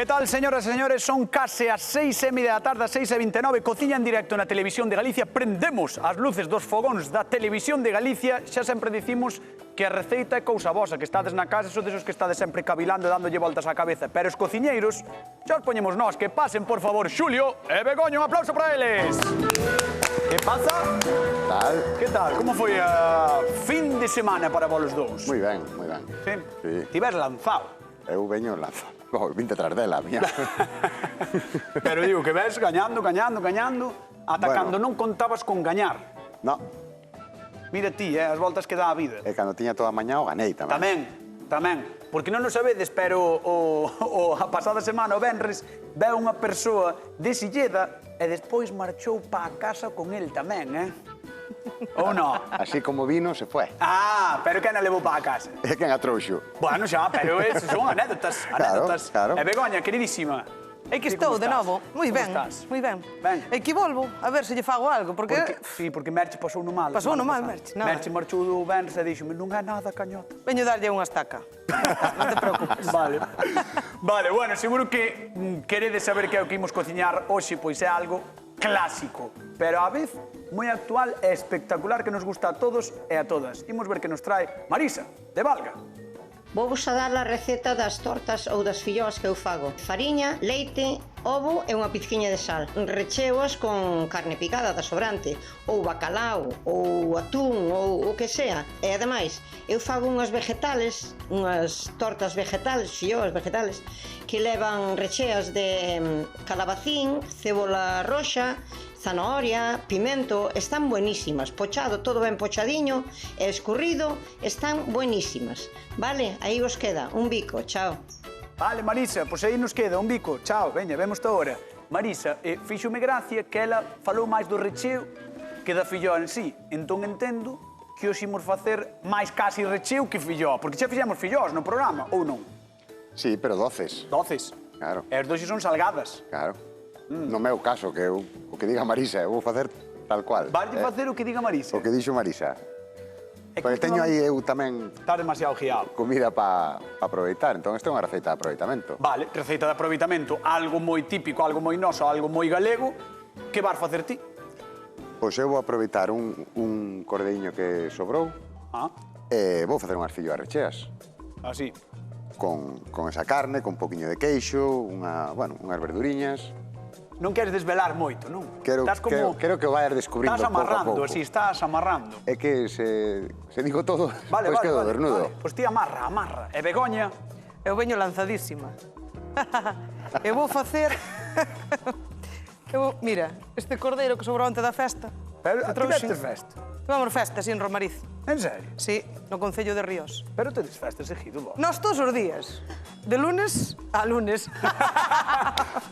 Que tal, señoras e señores? Son case as 6:30 da tarde, 6:29, cociña en directo na Televisión de Galicia. Prendemos as luces dos fogóns da Televisión de Galicia. Xa sempre dicimos que a receita é cousa vosa, que estades na casa, son desos que estades sempre cavilando e dándolle voltas á cabeza. Pero os cociñeiros, xa os poñemos nós. Que pasen, por favor, Xulio e Begoña. Un aplauso para eles. Que pasa? Tal? Que tal? Como foi a fin de semana para vos dous? Moi ben, moi ben. Sí? Sí. Tives lanzado. Eu veño lanzado. Vinte tras dela, a miña. Pero digo que ves gañando, ata cando non contabas con gañar. No, Mira ti, as voltas que dá a vida. e cando tiña toda a mañá o ganei tamén. Tamén. Porque non o sabedes, pero a pasada semana, o venres, veu unha persoa de Silleda e despois marchou pa casa con el tamén, Ou non? Así como vino, se fue. Ah, pero quen a levou pa casa? É quen a trouxo. Bueno, xa, pero esas son anécdotas. Claro. E Begoña, queridísima. Aquí estou de novo. Moi ben, moi ben. Aquí volvo, a ver se lle fago algo, porque... Sí, porque Merche pasou no mal. Pasou no mal, Merche, nada. Merche marchou do venres e dixo-me, non é nada, cañota. Veño darlle unha estaca. Non te preocupes. Vale, bueno, seguro que queredes saber que é o que imos cociñar hoxe, pois é algo clásico, pero á vez moi actual e espectacular que nos gusta a todos e a todas. Imos ver que nos trae Marisa, de Valga. Vou-vos a dar a receta das tortas ou das filloas que eu fago. Fariña, leite, ovo e unha pizquiña de sal. Recheoas con carne picada da sobrante, ou bacalao, ou atún, ou o que sea. E ademais, eu fago unhas vegetales, unhas tortas vegetales, filloas vegetales, que levan recheas de calabacín, cebola roxa, zanahoria, pimento, están buenísimas. Pochado, todo ben pochadiño e escurrido, están buenísimas. Vale, aí vos queda, un bico, chao. Vale, Marisa, pois aí nos queda un bico. Chao, veña, vemos ahora. Marisa, fíxome gracia que ela falou máis do recheo que da filloa en sí. Entón entendo que hoxe imos facer máis casi recheo que filloa, porque xa fixemos filloas no programa, ou non? Sí, pero doces. Doces. Claro. E as doces son salgadas. Claro. No meu caso, que eu, o que diga Marisa, eu vou facer tal cual. Vale facer o que diga Marisa. O que dixo Marisa. É que Porque teño aí eu tamén Estás demasiado guiado. comida para aproveitar, entón esta é unha receita de aproveitamento. Vale, receita de aproveitamento, algo moi típico, algo moi noso, algo moi galego. Que vas facer ti? Pois eu vou aproveitar un cordeiño que sobrou e vou facer unhas filloas recheas. Así. Con esa carne, con un poquinho de queixo, unhas verduriñas. Non queres desvelar moito, non? Quero que o vayas Estás descubrindo pouco a amarrando, pouco. así, estás amarrando. É que se digo todo, Vale, pois quedo desnudo. Pois ti amarra. E Begoña? Eu veño lanzadísima. Eu vou facer... Mira, este cordeiro que sobrou antes da festa... Pero a ti vestes festa? Tivemos festa, así, en Romariz. En serio? Sí, no Concello de Ríos. Pero tedes festas seguido, vos. Nós todos os días, de lunes a lunes.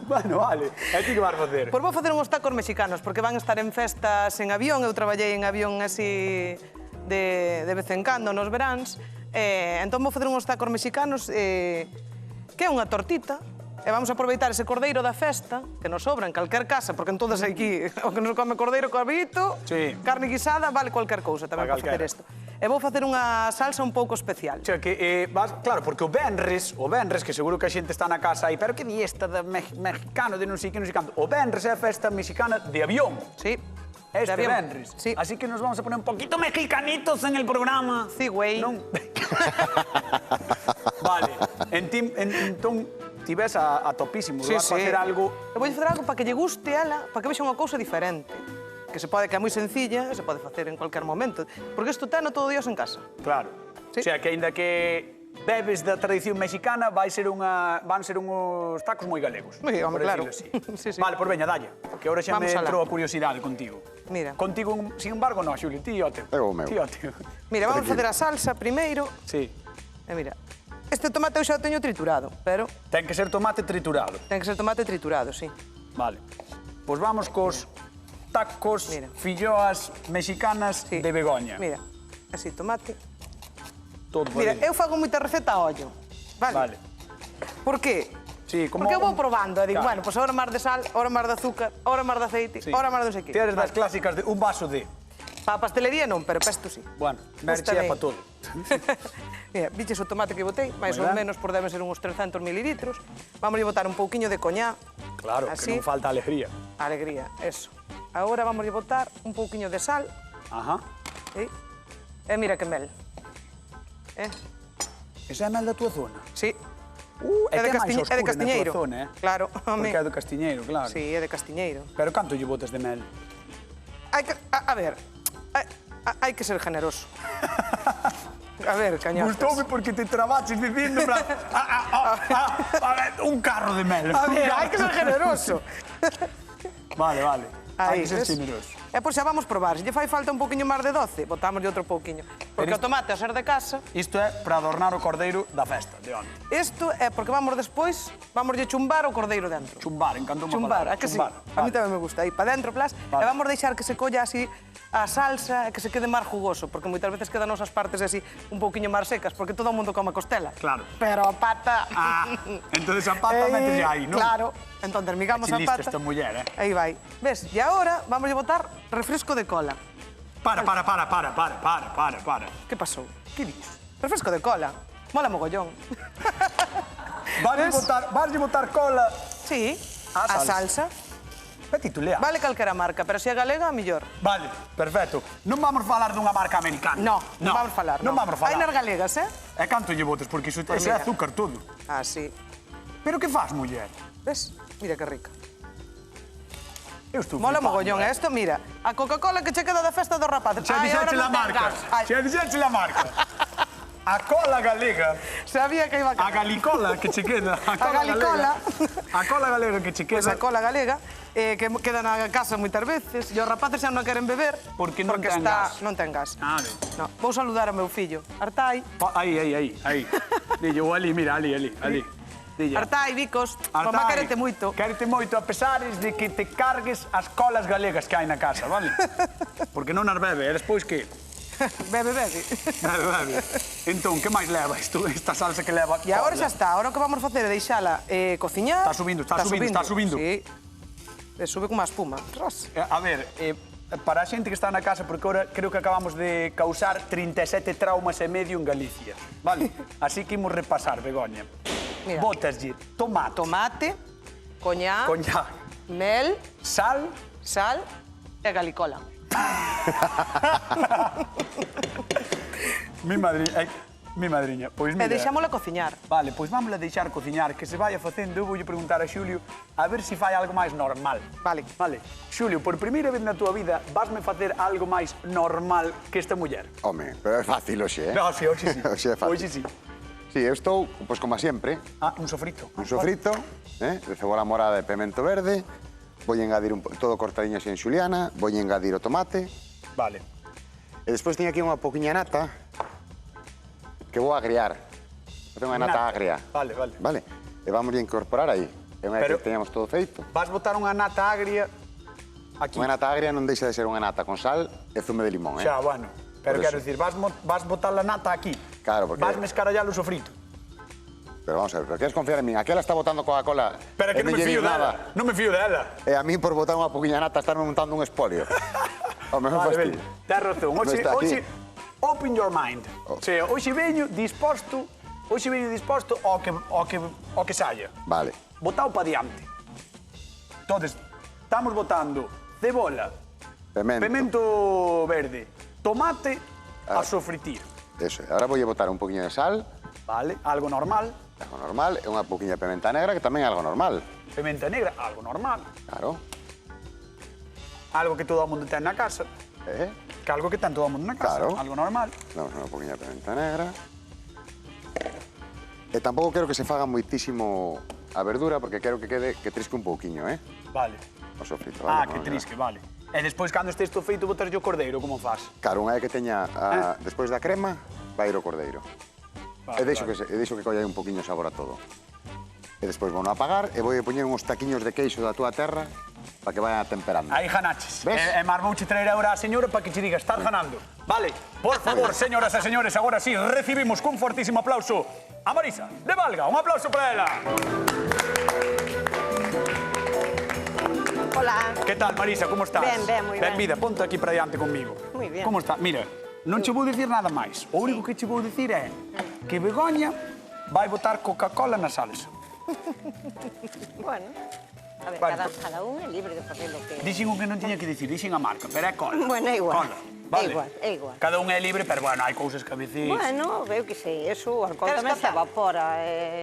Bueno, vale. E ti que vas facer? Pois vou facer uns tacos mexicanos, porque van estar en festas en avión. Eu traballei en avión así de vez en cando nos veráns. Entón vou facer uns tacos mexicanos que é unha tortita. E vamos aproveitar ese cordeiro da festa, que nos sobra en calquer casa, porque en todas aquí o que nos come cordeiro cabito, carne guisada, vale cualquier cousa tamén para facer isto. E vou facer unha salsa un pouco especial. Claro, porque o venres, que seguro que a xente está na casa aí, pero que di esta de mexicano, de non sei que, non sei canto. O venres é a festa mexicana de avión. Sí. Este venres. Sí. Así que nos vamos a poner un poquito mexicanitos en el programa. Sí, güey. Vale. Entón, ti ves a topísimo. Sí, vas facer algo... Eu vou facer algo para que lle guste a ela, para que vexa unha cousa diferente. Que se pode, que é moi sencilla, se pode facer en cualquier momento. Porque isto teno todo Dios en casa. Claro. O sea, que aínda que bebes da tradición mexicana, van ser uns tacos moi galegos. Moi, home, claro. Vale, pois veña, dalle. Que ahora xa me entrou a curiosidade contigo. Mira. Contigo, sin embargo, non, Xuli, ti o teu. Eu o meu. Mira, vamos facer a salsa primeiro. Sí. E mira, este tomate eu xa o teño triturado, pero... Ten que ser tomate triturado. Ten que ser tomate triturado, sí. Vale. Pois vamos cos tacos, filloas mexicanas de Begoña. Mira, así, tomate. Todo por Mira, aí. eu fago moita receta a ollo. Vale. Por qué? Sí, como... Porque eu vou probando e digo, bueno, pois ahora máis de sal, ahora máis de azúcar, ahora máis de aceite, ahora máis de non sei que. Ti eres das clásicas de un vaso de... Para a pastelería non, pero para isto sí. Bueno, merche é para todo. Mira, viches o tomate que botei, máis ou Moi ben. menos por deben ser uns 300 mililitros. Vamos a botar un pouquiño de coñá. Claro, que non falta alegría. Alegría, eso. Agora vamos a botar un pouquiño de sal. Ajá. E mira que mel. Esa é a mel da túa zona? Sí. É que é máis oscura de na Castiñeiro. túa zona, eh? Claro, home. Porque é do Castiñeiro, claro. Sí, é de Castiñeiro. Pero canto lle botas de mel? Hai que, a ver, hai que ser generoso. A ver, cañotas. Gustoume porque te trabaches dicindo un carro de mel. A ver, hai que ser generoso. Vale, vale. Hai Aí, que ser ves? generoso. E pois xa vamos probar. Se lle fai falta un poquinho máis de doce, botámoslle outro pouquiño. Porque o tomate, ao ser de casa, Isto é para adornar o cordeiro da festa de onte. isto é porque vamos despois, vamoslle chumbar o cordeiro dentro. Chumbar, encantou-me a Chumbar, palabra. a que sí? Chumbar. A mí Vale. tamén me gusta. Aí para dentro, plas, Vale. e vamos deixar que se colla así a salsa e que se quede máis jugoso, porque moitas veces quedan as partes así un pouquiño máis secas, porque todo o mundo come costela. Claro. Pero a pata... Entonces a pata mételle aí, non? Claro. Entón, termigamos a Chilista pata. esta muller, eh? Aí vai. Ves? E agora vamos a botar refresco de cola. Para. Que pasou? Que dis? Refresco de cola. Mola mogollón. Vas botar cola Sí, A a salsa. salsa. Vete tú, Lea. Vale calquera marca, pero se é galega, mellor. Vale, perfecto. Non vamos falar dunha marca americana. No, non vamos falar. Non vamos falar. Hai nas galegas, E canto lle botes, porque iso Pois ese é mira. azúcar todo. Ah, sí. Pero que faz, muller? Ves? Mira que rica. Eu estou Mola flipando, mogollón eh. isto, mira. A Coca-Cola que che queda da festa dos rapaces. Xa Ai, dixeche agora la non ten marca. gas. Ai, Xa dixeche la marca. A cola galega, sabía que iba a a quedar. galicola que che queda. A galicola. A cola galega que che Pois queda. a cola galega, que queda na casa moitas veces, e os rapaces xa non queren beber Porque non ten gas. non ten gas. Ah, ben. No, vou saludar ao meu fillo. Artai. Aí. Dille, o ali, mira, ali. Dille. Artai, Vicos. Artai, Mamá quérete moito. Quérete moito, a pesares de que te cargues as colas galegas que hai na casa, vale? Porque non as bebe, e despois que? Bebe. Bebe. Entón, que máis leva isto, esta salsa que leva? E agora cola? xa está. Agora o que vamos facer é deixala cociñar. Está subindo. Sí. Sube con má espuma. Ras. A ver, para a xente que está na casa, porque agora creo que acabamos de causar 37 traumas e medio en Galicia, vale? Así que imos repasar, Begoña. Mira. Botaslle tomate, Tomate, coñá, coñac, mel, sal, sal e galicola. mi madriña. Pois mira. E deixámola cociñar. Vale, pois vamos a deixar cociñar, que se vaya facendo. Eu voulle preguntar a Xulio a ver se fai algo máis normal. Vale. Vale. Xulio, por primeira vez na túa vida, vasme facer algo máis normal que esta muller? Home, pero é fácil hoxe, eh? No, sí, hoxe sí. Hoxe é fácil. Hoxe sí. Sí, eu estou, pois como a sempre, Ah, un sofrito. un sofrito, de cebola morada e pemento verde, vou engadir todo cortadiño así en xuliana, vou engadir o tomate, Vale. e despois teño aquí unha poquinha nata que vou agriar. Eu tengo unha nata agria. Vale. Vale? E vamos a incorporar aí. E unha vez Pero- que teñamos todo feito, Vas botar unha nata agria aquí. unha nata agria non deixa de ser unha nata con sal e zume de limón, Xa, bueno. Pero Por quero eso. dicir, vas botar la nata aquí. Claro, porque- Vas mescarallar o sofrito. Pero vamos a ver, pero queres confiar en min? Aquela está botando Coca-Cola Pero que e non me lle fío dis dela. Non me fío dela. E a mí, por botar unha poquinha nata, estarme montando un espolio. Home, non Vale, fastidio. ben. Tens razón. Non está aquí. Hoxe, open your mind. O sea, hoxe veño disposto ao que saia. Vale. Botao pa diante. Entonces, estamos botando cebola, pemento verde, tomate a sofritir. Eso, agora voulle botar un poquinho de sal, Vale, algo normal. algo normal, e unha poquinha de pementa negra, que tamén é algo normal. Pementa negra, algo normal. Claro. Algo que todo o mundo ten na casa. Que algo que ten todo o mundo na casa. Claro. Algo normal. Damos unha poquinha de pementa negra. E tampouco quero que se faga moitísimo a verdura, porque quero que quede, que trisque un pouquiño, Vale. o sofrito. Ah, vale, que non, trisque, vale. E despois, cando estes to feito, botarlle o cordeiro, como faz? Claro, unha vez que teña, despois da crema, vai ir o cordeiro. Vale, E deixo que colla un poquinho sabor a todo. E despois vou no apagar e vou poñer uns taquiños de queixo da túa terra para que vayan temperando. Aí ganaches. Ves? E máis vouche traer agora a señora para que che diga, estás ganando. Vale, por favor, señoras e señores, agora sí, recibimos cun fortísimo aplauso a Marisa de Valga. Un aplauso para ela. Hola. Que tal, Marisa, como estás? Ben, ben, moi ben. Vida, ponte aquí para diante conmigo. Moi bien. Como está? Mira, non che vou dicir nada máis. O único que che vou dicir é que Begoña vai botar Coca-Cola na salsa. Bueno, a ver, Vale, cada un é libre de facer o que... Dixen o que non tiña que dicir, dixen a marca, pero é cola. Bueno, é igual. Cola, vale? É igual. Cada un é libre, pero bueno, hai cousas que a veces... Bueno, veo que sei, eso, o alcohol Queres tamén se catar? evapora.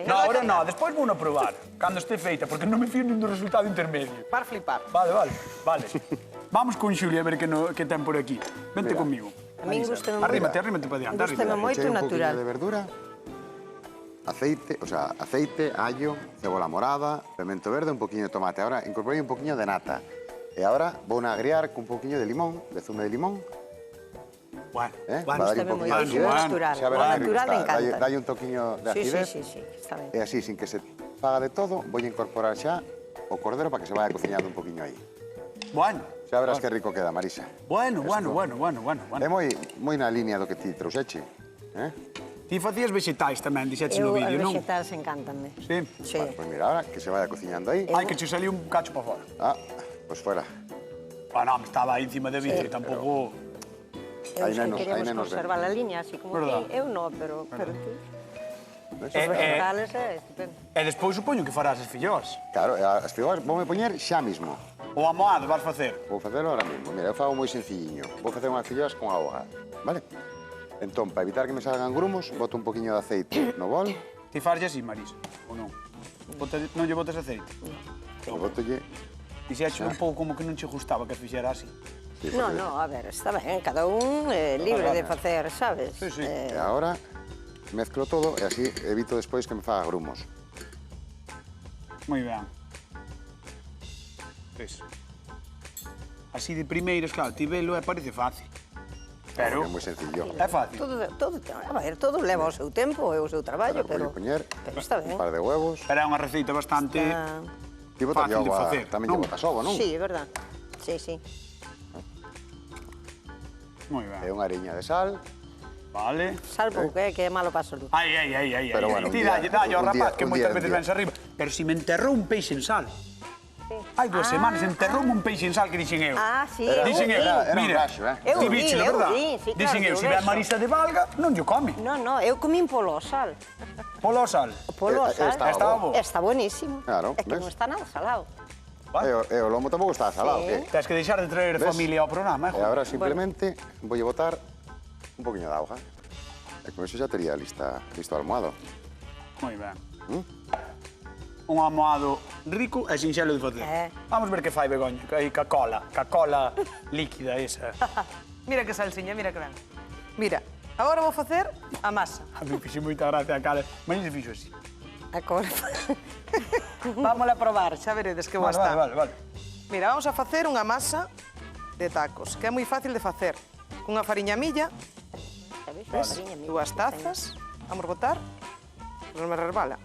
No, ahora no, despois vou a probar, cando este feita, porque non me fío nin do resultado intermedio. Par flipar. Vale. Vamos con Xulia a ver que ten por aquí. Vente comigo. A min gústame moito. Arrímate para diante. Gústame moito Eché un natural. poquinho de verdura, aceite, allo, cebola morada, pimento verde, un poquinho de tomate. Ahora incorporei un poquinho de nata. E ahora vou a agriar con un poquinho de limón, de zume de limón. Bueno, Va a dar un Gústame poquinho moito, de acidez. natural. Xa O verás que rico natural me está. encanta. Dalle un toquiño de Sí, acidez. sí, está ben. E así, sin que se faga de todo, vou a incorporar xa o cordero para que se vaya cociñando un poquinho aí. bueno. Xa verás que rico queda, Marisa. Bueno. É moi na línea do que ti trouxeche. Ti facías vegetais tamén, dixetes Eu, no as vídeo, non? vegetais encantanme. Sí. Sí. Vale, pues mira, ahora que se vaya cociñando aí. Ai, que che saliu un cacho para fora. Ah, pues fuera. Bueno, estaba aí encima de vidro e tampouco... Eu Hai sei nenos, que queríamos hai nenos conservar a liña, así como Verdad. ti. Eu non, pero ti. Os Eh, vegetales é estupendo. E despois supoño que farás as fillós. Claro, as figoas vou me poñer xa mismo. O amoado vas facer. Vou facelo ahora mismo. Mira, eu fago moi sencilliño. Vou facer unhas filloas con auga, vale? Entón, para evitar que me salgan grumos, boto un poquinho de aceite no bol. Ti farlle así, Marisa, ou non? Non lle botas aceite? E botolle... Dixeche un pouco como que non che gustaba que fixera así. Sí, No, porque- no, a ver, está ben, cada un é libre de facer, sabes? Sí, sí. E agora mezclo todo e así evito despois que me faga grumos. Moi ben. Ves. Así de primeiras, claro, ti velo e parece fácil. Pero É moi sencillo. é fácil. A ver, todo leva o seu tempo e o seu traballo, Agora pero vou poñer está ben. un par de huevos. Pero é unha receita bastante... Ti botas Fácil de agua, facer, tamén non? lle botas ovo, non? Sí, é verdad. Sí, sí. Moi E ben. unha ariña de sal. Vale. Salvo que é malo para a salud. Ai. Pero bueno, Ti un día- dalle ao un día- rapaz que un moitas día, veces un día. vens arriba. Pero si me enterrou un peixe en sal. Hai 2 semanas enterroume un peixe en sal que dixen eu. Ah, sí, Dixen eu, era un mira, raxo, Eu ti vi, bicho, eu verdad? vi, sí, claro, Dixen eu, eu se ve a vexo. Marisa de Valga, non lle come. No, eu comín polo sal. Polo ao sal. Polo sal. Estaba bo. Está buenísimo. Claro, É que ves? non está nada salado. E o lomo tampouco está salado, Sí. que? Tens que deixar de traer Ves? familia ao programa, E agora simplemente vou botar un poquinho de auga. E con eso xa tería listo o almohado. Moi ben. Un amoado rico e sinxelo de facer. Vamos ver que fai Begoña, ca cola líquida esa. Mira que salsiña, mira que ben. Mira, agora vou facer a masa. A mí fixe moita gracia a cara. Maña se fixo así. Agora. Vamos a probar, xa veredes que boa está. Vale. Mira, vamos a facer unha masa de tacos, que é moi fácil de facer. Cunha fariña milla, ves? 2 tazas, vamos botar, non me resbala.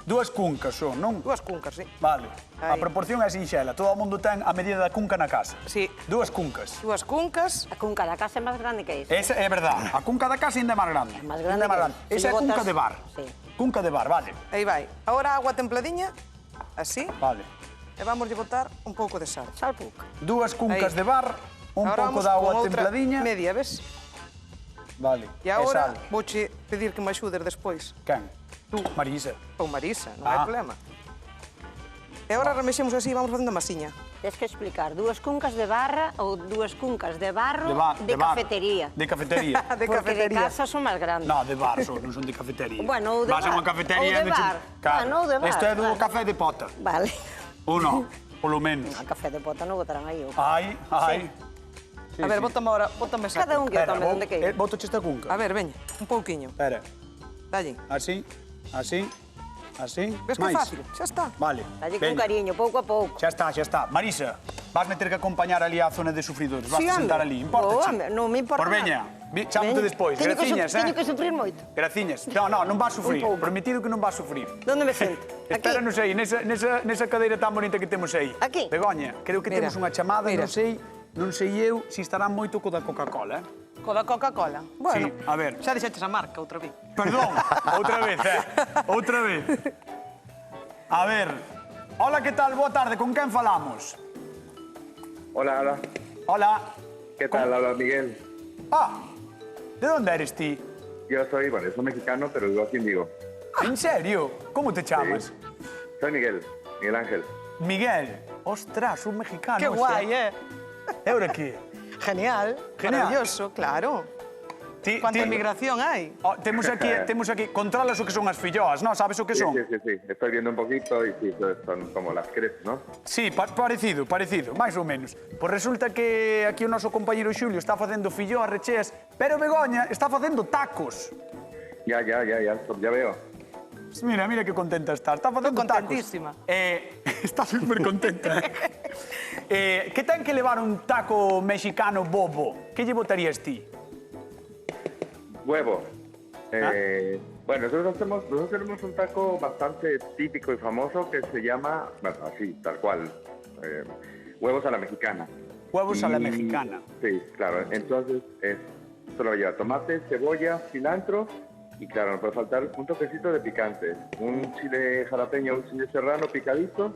Dúas cuncas son, non? 2 cuncas, sí. Vale. A Aí. proporción é sinxela. Todo o mundo ten a medida da cunca na casa. Sí. 2 cuncas. 2 cuncas, A cunca da casa é máis grande que iso. Esa é verdade. A cunca da casa ainda é máis grande. máis grande Ainda é máis que- grande. se Esa é lle cunca botas- de bar. Sí. Cunca de bar, vale. aí vai. Agora agua templadiña, así, Vale. e vamos lle botar un pouco de sal. Sal pouco. 2 cuncas Aí. de bar, un Agora pouco vamos de con agua outra templadiña. media, ves? Vale. E agora sal. vouche pedir que me axudes despois. Quen? Tú. Marisa. Ou Marisa, non hai problema. E agora remexemos así e vamos facendo a masiña. Tens que explicar 2 cuncas de barra ou 2 cuncas de barro de, bar. cafetería. De cafetería. De Porque de cafetería. casa son máis grandes. No, de bar son, non son de cafetería. Bueno, ou de Vas a bar. unha cafetería... Ou de bar. Claro. Bueno, ou de bar, Isto é do vale. café de pota. Vale. Ou non, polo menos. A café de pota non botarán aí. Ai. A ver, bótame ahora, bótame esa. Cada un que o tome donde queira. Boto esta cunca. A ver, veña, un pouquiño. Espera. Dalle. Así, así, así. Ves que máis. fácil? Xa está. Vale. Dalle con veña. cariño, pouco a pouco. Xa está, xa está. Marisa, vas meter que acompañar ali á zona de sufridores. Vas Sí, a sentar home. ali. Importa, Oh, home, non me importa Por veña, chámote Veña. despois. Teño que Graciñas, Teño que sufrir moito. Graciñas. No, non vas sufrir. Un pouco. Prometido que non vas sufrir. Donde me sento? Espera, Aquí? non sei, nesa cadeira tan bonita que temos aí. Aquí? Begoña, creo que Mira, temos unha chamada, mira. non sei eu se estará moito co da Coca-Cola, eh? Co da Coca-Cola. Bueno, Sí, a ver. xa dixeches a marca outra vez. Perdón, outra vez, outra vez. A ver, hola, que tal? Boa tarde, con quen falamos? Hola, hola. Hola, ¿Qué tal? Habla Miguel. Ah, ¿de dónde eres ti? Yo soy mexicano, pero vivo aquí en Vigo. ¿En serio? ¿Cómo te llamas? Soy Miguel Ángel. Miguel. Ostras, un mexicano. Que guai, E ahora que? Genial, maravilloso, claro. Cuánta inmigración hai. Temos aquí, controlas o que son as filloas, non? Sabes o que son? Sí. Estoy viendo un poquito y sí, son como las crepes, ¿no? Sí, parecido, máis ou menos. Pois resulta que aquí o noso compañeiro Xulio está facendo filloas recheas, pero Begoña está facendo tacos. Ya veo. Mira que contenta está. Está facendo tacos. Contentísima. Está super contenta. Que ten que levar un taco mexicano bobo? Que lle botarías ti? Huevo. Bueno, nosotros tenemos un taco bastante típico y famoso que se llama, bueno, así, tal cual, huevos a la mexicana. Huevos a la mexicana. Sí, claro. Entonces, solo lleva tomate, cebolla, cilantro y, claro, no puede faltar un toquecito de picante. Un chile jalapeño, un chile serrano picadito,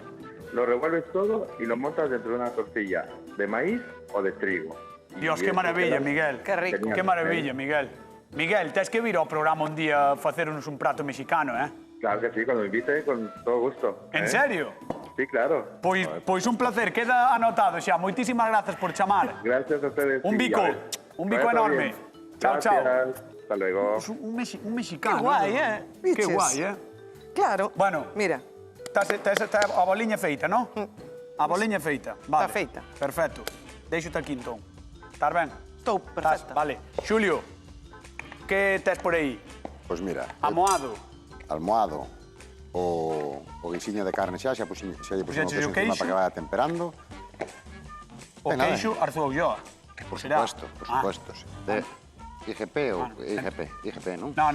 lo revuelves todo y lo montas dentro de una tortilla de maíz o de trigo. Dios, qué maravilla, Miguel. Qué rico. Qué maravilla, Miguel. Miguel, tens que vir ao programa un día a facernos un prato mexicano, Claro que sí, cuando me invite, con todo gusto. En serio? Sí, claro. Pois un placer, queda anotado xa. Moitísimas grazas por chamar. Gracias a ustedes. Un bico enorme. Chao, chao. Hasta luego. Un mexicano. Qué guai, Qué guai, Claro. Bueno. Mira. Está a boliña feita, non? A boliña feita. Vale. Está feita. Perfecto. Deixo-te aquí, entón. Estás ben? Estou perfecta. Vale. Xulio, que tes por aí? Pois mira, Amoado. almohado o guisiño de carne xa lle puxemos o Puxeches queso o encima queixo? para que vaya temperando. O Venga, queixo Arzoullóa. Por Será? supuesto. Sí. De IGP ou IGP, non? No,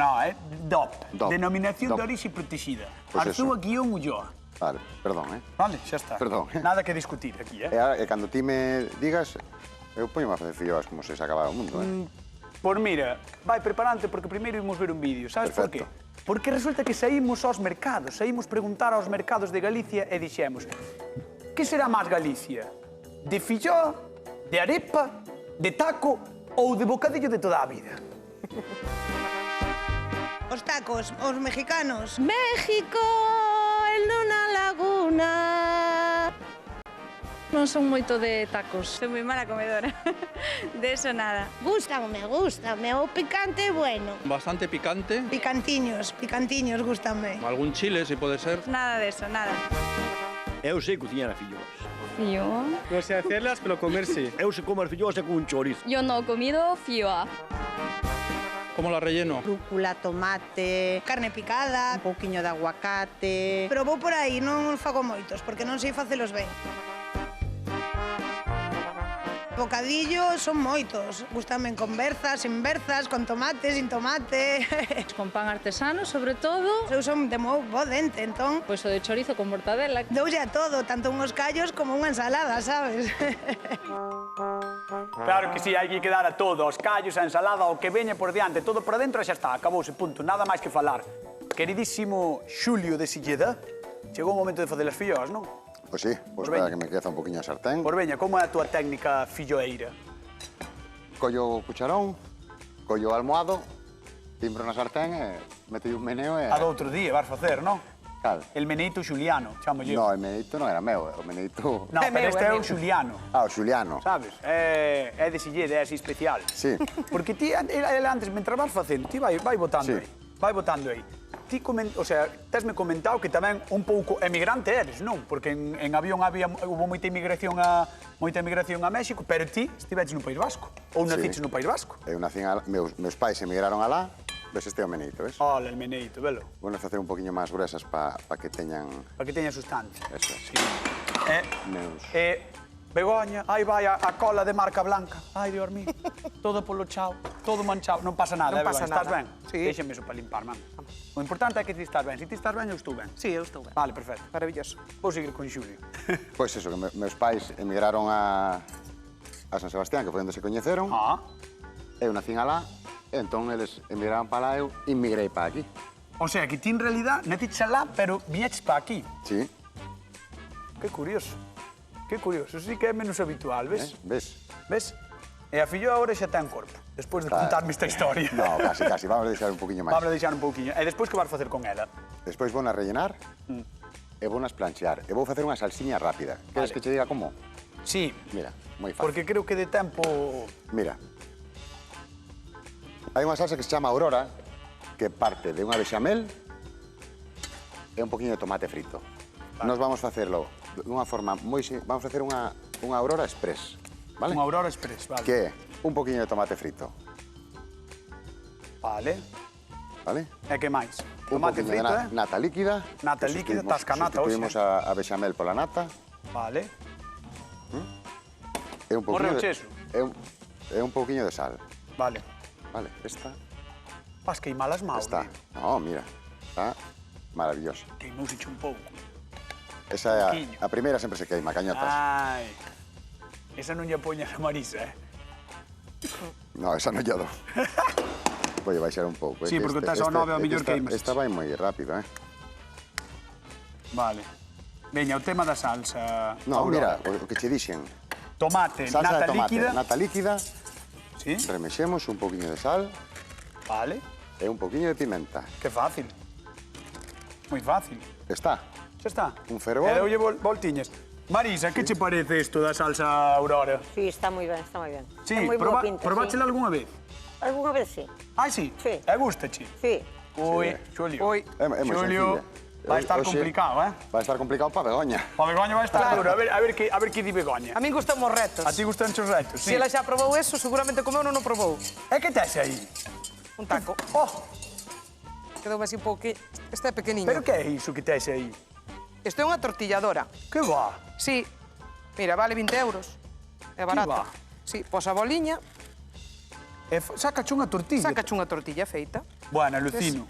DOP. DOP. Denominación DOP. de orixe protegida. Pois eso. Arzúa-Ulloa. Vale, perdón, Vale, xa está. Perdón. Nada que discutir aquí, E cando ti me digas, eu poño a facer filloas como se acabara o mundo, Pois mira, vai preparante porque primeiro imos ver un vídeo. Sabes por qué? Perfecto. Porque resulta que saímos aos mercados, saímos preguntar aos mercados de Galicia e dixemos que será máis Galicia? De filló, de arepa, de taco ou de bocadillo de toda a vida? Os tacos, os mexicanos. México, en una laguna. Non son moito de tacos. Soy muy mala comedora. De eso nada. Gústame. O picante bueno. Bastante picante, Picantiños, gústame. algún chile si puede ser. Nada de eso, nada. Eu sei cociñar a filloas. Fío. Non sei hacerlas, pero comer sí. Eu sei comer filloas e con chorizo. Yo no he comido fío. ¿Cómo la relleno? Rúcula, tomate, carne picada, un pouquiño de aguacate. Pero vou por aí, non fago moitos, porque non sei facelos ben. Bocadillo son moitos. Gústame con berzas, sin berzas, con tomate, sin tomate. Con pan artesano, sobre todo. Eu son de moi bo dente, entón Pois o de chorizo con mortadela. doulle a todo, tanto unhos callos como unha ensalada, sabes? Claro que sí, hai que dar a todo, aos callos, a ensalada, o que veña por diante, todo por dentro e xa está, acabouse, punto, nada máis que falar. Queridísimo Xulio de Silleda, chegou o momento de facer as filloas, non? Pois sí, pois para que me queza un poquinho a sartén. Por veña, como é a túa técnica filloeira? Collo o cucharón, collo o almohado, timbro na sartén e meto un meneo e... A do outro día, vas facer, non? Cal? El meneito xuliano, chamo yo. No, o meneito non era meu, o meneito... No, É pero meu, este é é o meu. xuliano, Ah, o xuliano. sabes? É de Silleda, é así especial. Sí. Porque ti, ele antes, mentre vas facendo, ti vai botando Sí. aí. Vai botando aí. Ti, o sea, tesme comentado que tamén un pouco emigrante eres, non? Porque en avión hubo moita emigración a México, pero ti estiveches no País Vasco. Ou naciches no País Vasco. Eu nacín meus pais emigraron alá, ves este é o meneito, ves? Ola, el meneito, velo. Bueno, facer un poquinho máis gruesas para que teñan... Para que teña sustancia. Eso, Sí. meus... Begoña, aí vai a cola de marca blanca. Ai, Dios mío, todo polo chao, todo manchado. Non pasa nada, Non Begoña, pasa estás nada. ben? Sí. Déxame iso para limpar, man. O importante é que ti estás ben. Se ti estás ben, eu estou ben. Sí, eu estou ben. Vale, perfecto. Maravilloso. Vou seguir con Xulio. Pois eso, que meus pais emigraron a San Sebastián, que foi onde se coñeceron. Ah, Eu nacín alá, e entón eles emigraron para lá, eu inmigrei para aquí. o sea, que ti en realidad natiches alá, pero viñeches para aquí. Sí, Que curioso. Que curioso. Eso sí que é menos habitual, ves? ves? Ves? E a filloa agora xa ten corpo, despois de contarme esta historia. No, casi, vamos a deixar un poquinho máis. Vamos a deixar un pouquiño. E despois que vas facer con ela? Despois vou a rellenar e vou a planchear. E vou facer unha salsiña rápida. Queres que te diga como? Sí. Mira, moi fácil. Porque creo que de tempo... Mira. Hai unha salsa que se chama Aurora, que parte de unha bechamel e un poquinho de tomate frito. Nos vamos a facerlo dunha forma moi... Vamos a facer unha Aurora Express, vale? Unha Aurora Express, vale. Que é un poquinho de tomate frito. Vale. Vale? E que máis? Un Tomate poquinho frito, de nata líquida. Nata líquida, tasca nata, sustituímos a bechamel pola nata. Vale. E un poquinho Morreu cheso. E un poquinho de sal. Vale. Vale, esta... Vas queimar as maus, Está. No, mira. Está maravillosa. Queimouse un pouco. Esa é a primeira sempre se queima, cañotas. Ai. Esa non lle poñas a Marisa, No, esa non lle dou. Vou baixar un pouco. Sí, porque estás ao 9 ao mellor queimas. Esta vai moi rápido, Vale. Veña, o tema da salsa. No, Aurora. mira, o que che dixen. Tomate, Salsa nata de tomate, líquida. nata líquida. Sí. Remexemos un poquinho de sal Vale. e un poquinho de pimenta. Que fácil. Moi fácil. Está. Xa está. Un fervor. E deulle voltiñas. Marisa, que che parece isto da salsa Aurora? Sí, está moi ben, está moi ben. Sí, Ten moi boa pinta, probáchela algunha vez? Algunha vez, sí. Ah, sí? Sí. E gustache? Sí. Ui, Xulio. Ui. É moi Xulio, sencilla. vai estar Hoxe complicado, Vai estar complicado para Begoña. Pa Begoña vai estar Claro. duro. A ver que di Begoña. A min gustan os retos. A ti gustan os retos, Se sí. ela xa probou eso, seguramente comeu non o probou. E que tes aí? Un taco. Oh, Quedoume así un pouquinho. Este é pequeniño. pero que é iso que tes aí? Isto é unha tortilladora. Que va? Sí. Mira, vale 20 euros. É barato. va? Sí, pos a boliña, Sacache unha tortilla. sacache unha tortilla feita. Bueno, alucino.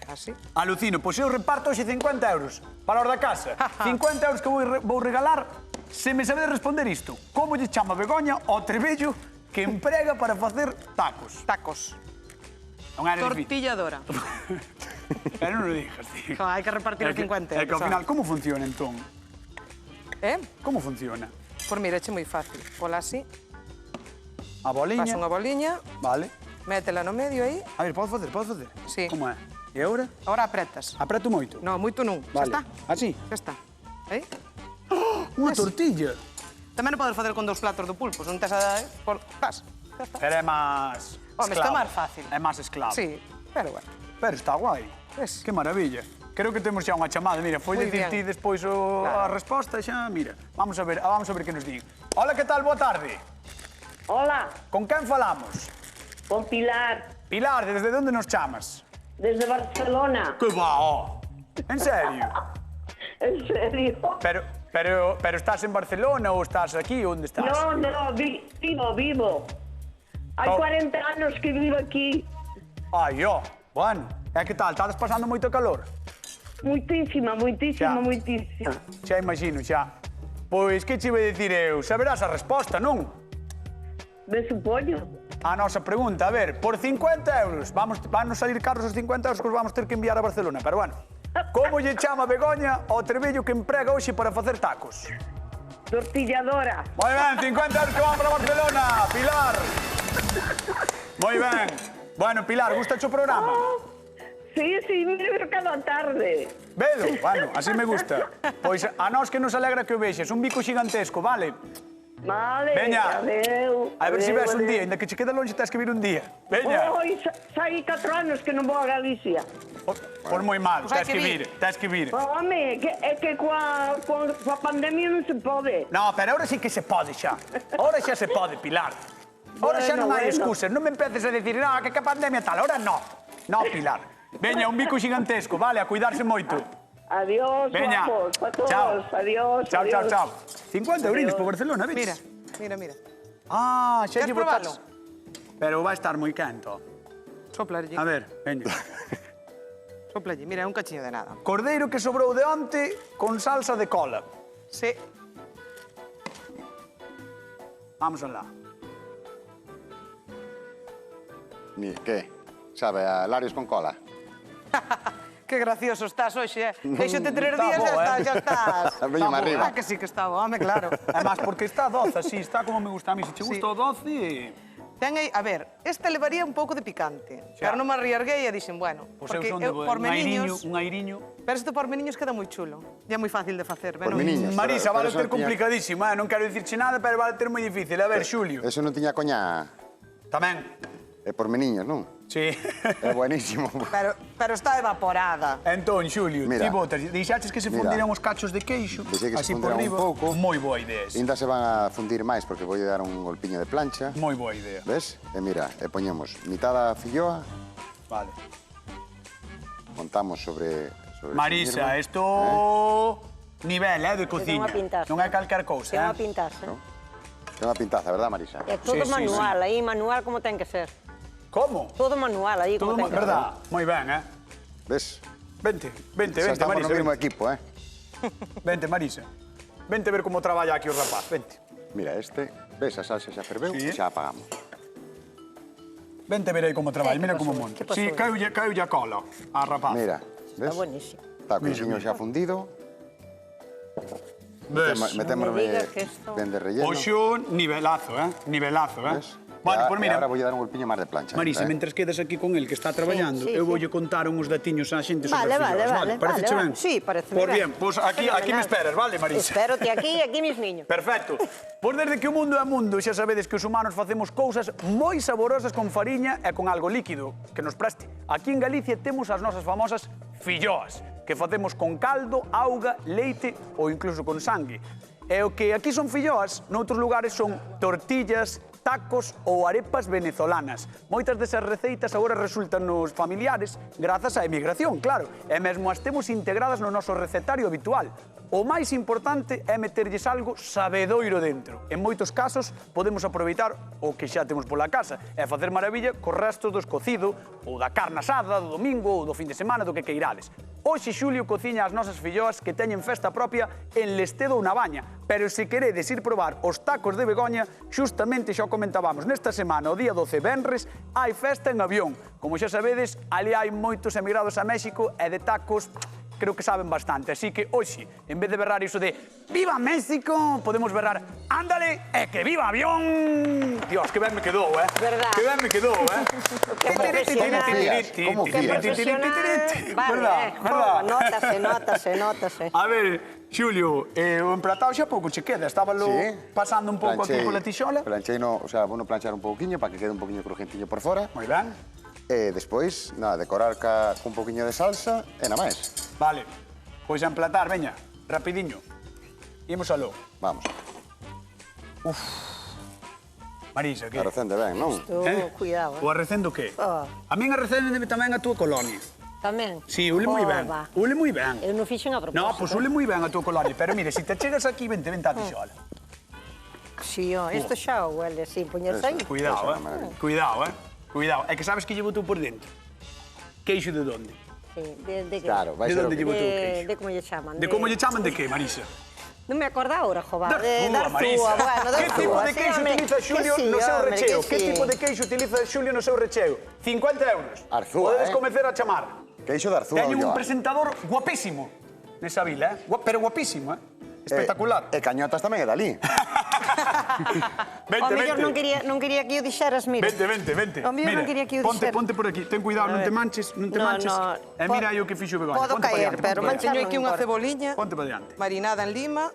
Así. Alucino, pois eu reparto hoxe 50 euros para os da casa. 50 euros que vou regalar se me sabedes responder isto. Como lle chama Begoña ao trebello que emprega para facer tacos? Tacos. Non era difícil. Tortilladora. Pero non o digas, tío. Hai que repartir os 50 É que ao euros. final, como funciona entón? Como funciona? Pois mira, é moi fácil. Pola así, A boliña. pasa unha boliña, Vale. métela no medio aí. A ver, podes facer? Sí. Como é? E agora? Ahora apretas. Apreto moito? No, moito non. Vale. Xa está. Así? Xa está. Aí. Unha tortilla. Tamén o podes facer con 2 platos de pulpo, non tes a... Por... Pas. Xa está. Pero é máis... Home, está máis fácil. É máis esclavo. Sí, pero bueno. Pero está guai. Es. Que maravilla. Creo que temos xa unha chamada. Mira, foi Moi dicir bien. ti despois a resposta xa, mira. Vamos a ver que nos din. Hola, que tal? Boa tarde. Hola, Con quen falamos? con Pilar, Pilar, desde onde nos chamas? desde Barcelona. Que va, oh. En serio? En serio. Pero estás en Barcelona ou estás aquí? Onde estás? No, vivo. Hai Oh. 40 anos que vivo aquí. Ai, ó. Bueno, e que tal? Estás pasando moito calor? Muitísima. Xa imagino, xa. Pois, que che vai dicir eu? Saberás a resposta, non? Me supoño. A nosa pregunta, a ver, por 50 euros, van nos salir caros os 50 euros que os vamos ter que enviar a Barcelona, pero bueno. Como lle chama Begoña ao trebello que emprega hoxe para facer tacos? Tortilladora. Moi ben, 50 euros que van para Barcelona, Pilar. Moi ben. Bueno, Pilar, gusta o programa? Sí, me veo cada tarde. Vedo, bueno, así me gusta. Pois a nós que nos alegra que o vexes, un bico xigantesco, vale? Vale, Veña. adeu. A ver se adeu, ves un adeu. día, ainda que che queda longe, tens que vir un día. Veña. Oi, sai 4 anos que non vou a Galicia. Por moi mal, Pois hai tens que vir, tens que vir. Home, é que coa pandemia non se pode. No, pero ahora sí que se pode xa. Ahora xa se pode, Pilar. Ahora xa non hai excusas. Non me empeces a decir, no, que pandemia tal. Ahora no. No, Pilar. Veña, un bico xigantesco, vale, a cuidarse moito. Adiós, Veña. guapos, a todos. Chao. Adiós, Chao, adiós. chao. 50 eurinhos por Barcelona, ves? Mira. Ah, xa Queres lle botas. probalo? Pero vai estar moi quento. Soplalle. A ver, veña. Soplalle, mira, é un cachiño de nada. Cordeiro que sobrou de onte con salsa de cola. Sí. Vamos alá. ¿Qué? ¿Sabe a Larios con cola? Que Que gracioso estás hoxe, Deixote 3 Está días bo, xa estás. Veño máis arriba. Ah, que sí que está bo, home, claro. Además, porque está doce, así, está como me gusta a mí. Se te gusta o doce... Ten aí, a ver, este levaría un pouco de picante. Xa. Pero non me arriarguei e dixen, bueno, Pois eu porque son de por meniños... un airiño. Pero este por meniños queda moi chulo. E é moi fácil de facer, Por ben? meniños. Marisa, pero vale eso ter non tiña- complicadísimo, non quero dicirche nada, pero vale ter moi difícil. A ver, Xulio. Eso non tiña coña... Tamén. É por meniños, non? Sí. É buenísimo. Pero está evaporada. Entón, Xulio, Mira. ti botas, deixaches que se Mira. fundiran os cachos de queixo, Deixei que se así por fundiran riba. un pouco. Moi boa idea. esa. Ainda se van a fundir máis porque vou dar un golpiño de plancha. Moi boa idea. Ves? E mira, e poñemos mitad da filloa, Vale. montamos sobre Marisa, ese isto... Nivel, de cociña. unha pintaza. Non é calquer cousa, Ten unha eh? pintaza. ¿no? Ten unha pintaza, verdad, Marisa? É todo Sí, sí, manual, aí manual como ten que ser. Como? Todo manual, aí Todo como ten que ser. verdad? Moi ben, eh? Ves? Vente, Xa estamos Marisa. no mismo Vente. equipo, Vente, Marisa. Vente ver como traballa aquí o rapaz, vente. Mira, ves, a salsa xa ferveu Sí. e xa apagamos. Vente ver aí como traballa, mira como monta. Que pasou? Sí, caiulle a cola a rapaz. Mira, ves? Está buenísimo. Está o coixiño xa fundido. Ves? Metemos me digas que esto- ben de relleno. Oxo, nivelazo, eh? Nivelazo, eh? Ves? Bueno, E pues mira, agora vou dar un golpiño máis de plancha. Marisa, eh? mentres quedas aquí con el que está traballando, sí, eu sí. voulle contar uns datiños á xente sobre Vale, as filloas, vale. Parece vale. ben? Sí, parece Pois bien, pois aquí me esperas, vale, Marisa? Espérote aquí e aquí mis niños. Perfecto. Pois desde que o mundo é mundo, xa sabedes que os humanos facemos cousas moi saborosas con fariña e con algo líquido que nos preste. Aquí en Galicia temos as nosas famosas filloas, que facemos con caldo, auga, leite ou incluso con sangue. E o que aquí son filloas, noutros lugares son tortillas, tacos ou arepas venezolanas. Moitas desas receitas agora resultan nos familiares grazas á emigración, claro, e mesmo as temos integradas no noso recetario habitual. O máis importante é meterlles algo sabedoiro dentro. En moitos casos podemos aproveitar o que xa temos pola casa e facer maravilla cos restos do escocido ou da carne asada do domingo ou do fin de semana, do que queirades. Hoxe Xulio cociña as nosas filloas que teñen festa propia en Lestedo ou na Baña, pero se queredes ir probar os tacos de Begoña, xustamente xa o comentábamos nesta semana, o día 12 venres, hai festa en Avión. Como xa sabedes, ali hai moitos emigrados a México e de tacos creo que saben bastante. Así que hoxe, en vez de berrar iso de Viva México, podemos berrar Ándale e que viva Avión. Dios, que ben me quedou, eh? Verdad. Que ben me quedou, eh? Qué profesional. ¿Cómo Qué fías? profesional. Vale, Verdad. nótase. A ver, Xulio, o emplatado xa pouco che queda. Estábalo pasando un pouco aquí pola tixola. Planchei no, o sea, bueno, planchar un pouquiño para que quede un pouquiño crujentillo por fora. Moi ben. E despois, nada, decorar cun pouquiño de salsa e nada máis. Vale, pois a emplatar, veña, rapidiño. Imos aló. Vamos. Marisa, que? Arrecende ben, non? Cuidado. O arrecendo que? Oh. A min arrecende tamén a túa colonia. Tamén. Sí, ule moi ben. Jova. Ule moi ben. Eu non fixen a propósito. No, pois ule moi ben a túa colonia. Pero mire, se te chegas aquí, vente a tixola. Sí, isto xa o huele, sí, poñerse aí. Cuidado, Cuidado, Cuidado. É que sabes que llevo tú por dentro? Queixo de donde? Sí, de que? Claro, vai De ser onde llevo tú o queixo? De como lle chaman. De como lle chaman de que, Marisa? Non me acordo ahora, jova. De De Marisa. Bueno, Que tipo de queixo utiliza Xulio no seu recheo? Que tipo de queixo utiliza Xulio no seu recheo? 50 euros. Arzúa, Podedes comezar a chamar. Queixo de arzúa. Teño un ollo. presentador guapísimo nesa vila, pero guapísimo, espectacular. E Cañotas tamén é dali. O mellor non quería que o dixeras, mira. Vente. O mellor non quería que o dixeras. Ponte por aquí. Ten cuidado, non te manches. E mira aí o que fixo Begoña. Podo caer, pero Teño aquí unha ceboliña Ponte para diante. marinada en lima,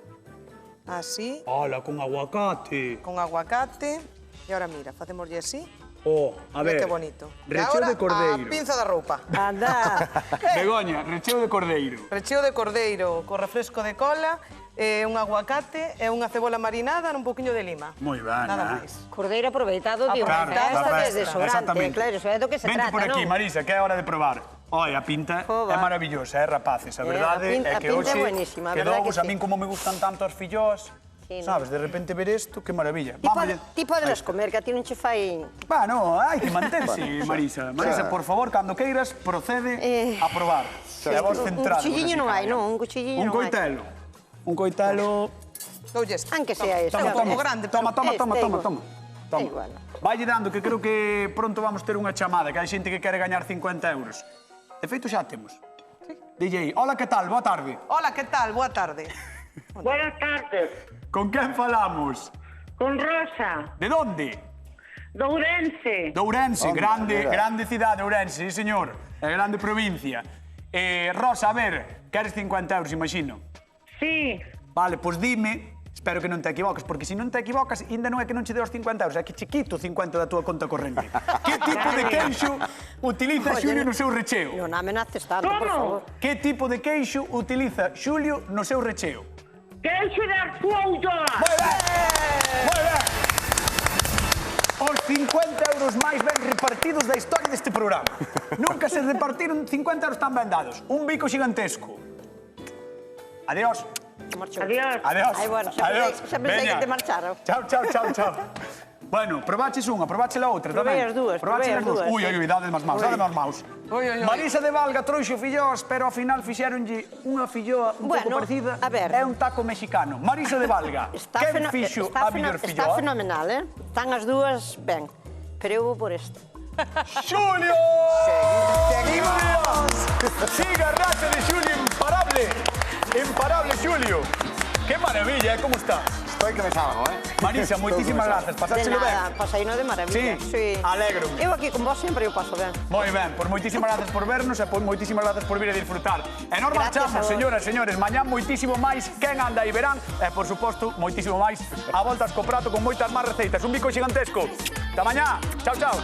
así, Hola, con aguacate. con aguacate. E ahora mira, facemoslle así. Oh, a Mira ver. que bonito. E Recheo agora, de cordeiro. a pinza da roupa. Anda. Begoña, recheo de cordeiro. Recheo de cordeiro, co refresco de cola, un aguacate e unha cebola marinada nun poquinho de lima. Moi ben, Nada máis. Cordeiro aproveitado de unha Claro, festa da desde festa, sobrante. exactamente. Claro, iso é do que se Vente trata, por aquí, non? Marisa, que é hora de probar. Oi, a pinta Jova. é maravillosa, rapaces. A verdade a é que pinta é hoxe buenísima, a verdade quedou, que a min como me gustan tanto as filloas, Sí, sabes, de repente ver isto, que maravilla. Ti podes comer, que a ti non che fai... No, hai que manterse, Marisa. Marisa, por favor, cando queiras, procede a probar. E vos centrade. Un cuchilliño non hai, non? Un cuchilliño Un non hai. coitelo. Un coitelo... Doulles. Aunque sea este. Toma, como grande, toma. É igual. Valle dando, que creo que pronto vamos ter unha chamada, que hai xente que quere gañar 50 euros. De feito, xa temos. DJ, hola, que tal? Boa tarde. Hola, que tal? Boa tarde. Buenas tardes. Con quen falamos? Con Rosa, De onde? de Ourense. De Ourense, Hombre, grande, mira. grande cidade, Ourense, sí, señor. É grande provincia. Rosa, a ver, queres 50 euros, imagino. Sí. Vale, pois dime, espero que non te equivoques, porque se non te equivocas, ainda non é que non che deu os 50 euros, é que che quito 50 da túa conta corrente. Que tipo de queixo utiliza Xulio no seu recheo? Non amenaces tanto, por favor. Que tipo de queixo utiliza Xulio no seu recheo? Queixo de Arzuollo. Moi ben! Moi ben! Os 50 euros máis ben repartidos da historia deste programa. Nunca se repartiron 50 euros tan ben dados. Un bico gigantesco. Adiós. Adiós. Adiós. Ai, bueno, xa pensei que te marcharon. Chao, chao, chao, chao. Bueno, probaches unha, probaches a outra Probei tamén. as dúas, Probaches probei as dúas, Ui, sí. ui, dade máis maus, dade máis maus. Marisa de Valga trouxo fillós, pero ao final fixéronlle unha filloa un pouco Bueno, parecida. a ver. É un taco mexicano. Marisa de Valga, quen fixo a mellor Está filloa? fenomenal, eh? Están as dúas ben, pero eu vou por esta. ¡Xulio! ¡Seguimos! ¡Siga racha de Xulio imparable! ¡Imparable, Xulio! ¡Qué maravilla, ¿eh? ¿Cómo está? Estoy que me salgo, ¿eh? Marisa, moitísimas grazas. De Pasáchelo ben? nada, pasaino de maravilla. Sí, alegro. Eu aquí con vos sempre eu paso ben. Moi ben, pois moitísimas grazas por vernos e pois moitísimas grazas por vir a disfrutar. E nos Gracias marchamos, a vos. señoras e señores, mañán moitísimo máis quen anda aí verán e, por suposto, moitísimo máis a voltas co prato con moitas máis receitas. Un bico xigantesco. Ata mañá. Chao, chao.